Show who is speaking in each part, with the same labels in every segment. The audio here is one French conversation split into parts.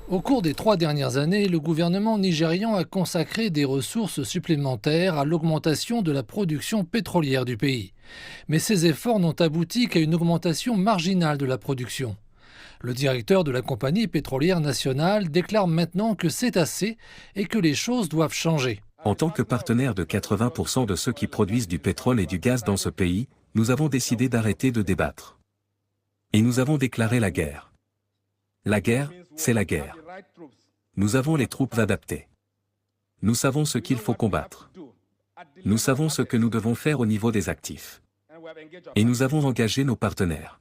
Speaker 1: Au cours des 3 dernières années, le gouvernement nigérian a consacré des ressources supplémentaires à l'augmentation de la production pétrolière du pays. Mais ces efforts n'ont abouti qu'à une augmentation marginale de la production. Le directeur de la compagnie pétrolière nationale déclare maintenant que c'est assez et que les choses doivent changer.
Speaker 2: En tant que partenaire de 80% de ceux qui produisent du pétrole et du gaz dans ce pays, nous avons décidé d'arrêter de débattre. Et nous avons déclaré la guerre. La guerre, c'est la guerre. Nous avons les troupes adaptées. Nous savons ce qu'il faut combattre. Nous savons ce que nous devons faire au niveau des actifs. Et nous avons engagé nos partenaires.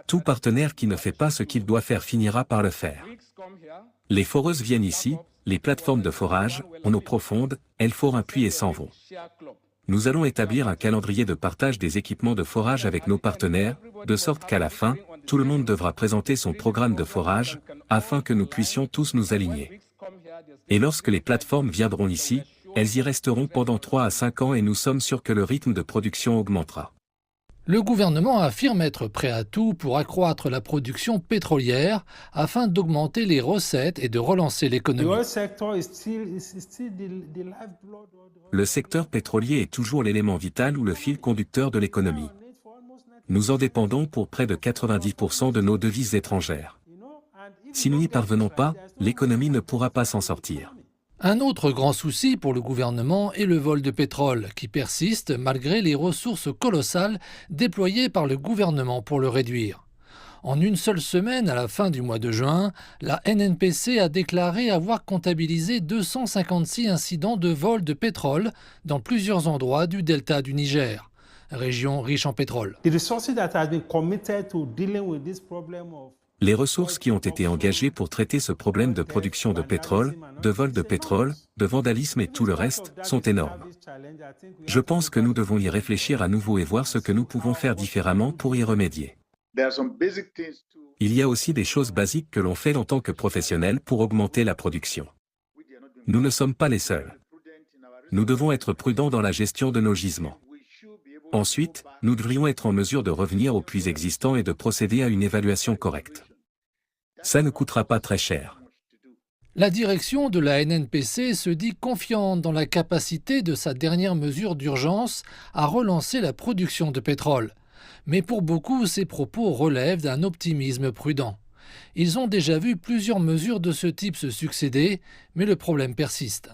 Speaker 2: Tout partenaire qui ne fait pas ce qu'il doit faire finira par le faire. Les foreuses viennent ici, les plateformes de forage, en eau profonde, elles forent un puits et s'en vont. Nous allons établir un calendrier de partage des équipements de forage avec nos partenaires, de sorte qu'à la fin, tout le monde devra présenter son programme de forage, afin que nous puissions tous nous aligner. Et lorsque les plateformes viendront ici, elles y resteront pendant 3 à 5 ans et nous sommes sûrs que le rythme de production augmentera.
Speaker 1: Le gouvernement affirme être prêt à tout pour accroître la production pétrolière afin d'augmenter les recettes et de relancer l'économie.
Speaker 2: Le secteur pétrolier est toujours l'élément vital ou le fil conducteur de l'économie. Nous en dépendons pour près de 90% de nos devises étrangères. Si nous n'y parvenons pas, l'économie ne pourra pas s'en sortir.
Speaker 1: Un autre grand souci pour le gouvernement est le vol de pétrole, qui persiste malgré les ressources colossales déployées par le gouvernement pour le réduire. En une seule semaine, à la fin du mois de juin, la NNPC a déclaré avoir comptabilisé 256 incidents de vol de pétrole dans plusieurs endroits du delta du Niger, région riche en pétrole.
Speaker 2: Les ressources qui ont été engagées pour traiter ce problème de production de pétrole, de vol de pétrole, de vandalisme et tout le reste, sont énormes. Je pense que nous devons y réfléchir à nouveau et voir ce que nous pouvons faire différemment pour y remédier. Il y a aussi des choses basiques que l'on fait en tant que professionnel pour augmenter la production. Nous ne sommes pas les seuls. Nous devons être prudents dans la gestion de nos gisements. Ensuite, nous devrions être en mesure de revenir aux puits existants et de procéder à une évaluation correcte. Ça ne coûtera pas très cher.
Speaker 1: La direction de la NNPC se dit confiante dans la capacité de sa dernière mesure d'urgence à relancer la production de pétrole. Mais pour beaucoup, ces propos relèvent d'un optimisme prudent. Ils ont déjà vu plusieurs mesures de ce type se succéder, mais le problème persiste.